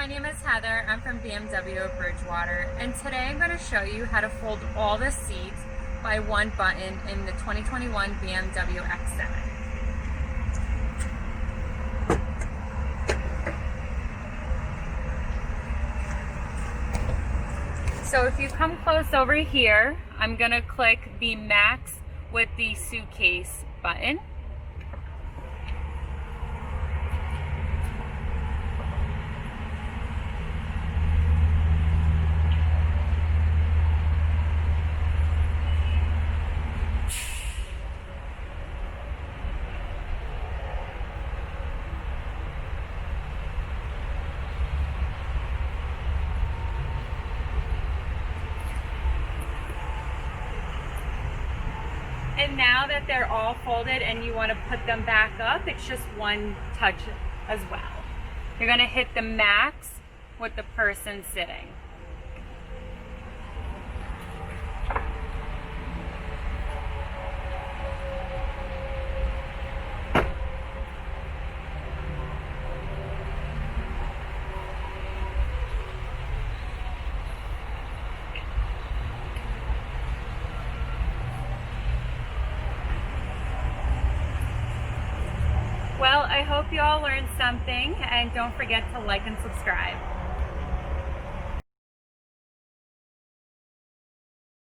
my name is Heather. I'm from BMW of Bridgewater, and today I'm going to show you how to fold all the seats by one button in the 2021 BMW X7. So if you come close over here, I'm going to click the Max with the suitcase button. And now that they're all folded and you want to put them back up, it's just one touch as well. You're going to hit the max with the person sitting. Well, I hope you all learned something, and don't forget to like and subscribe.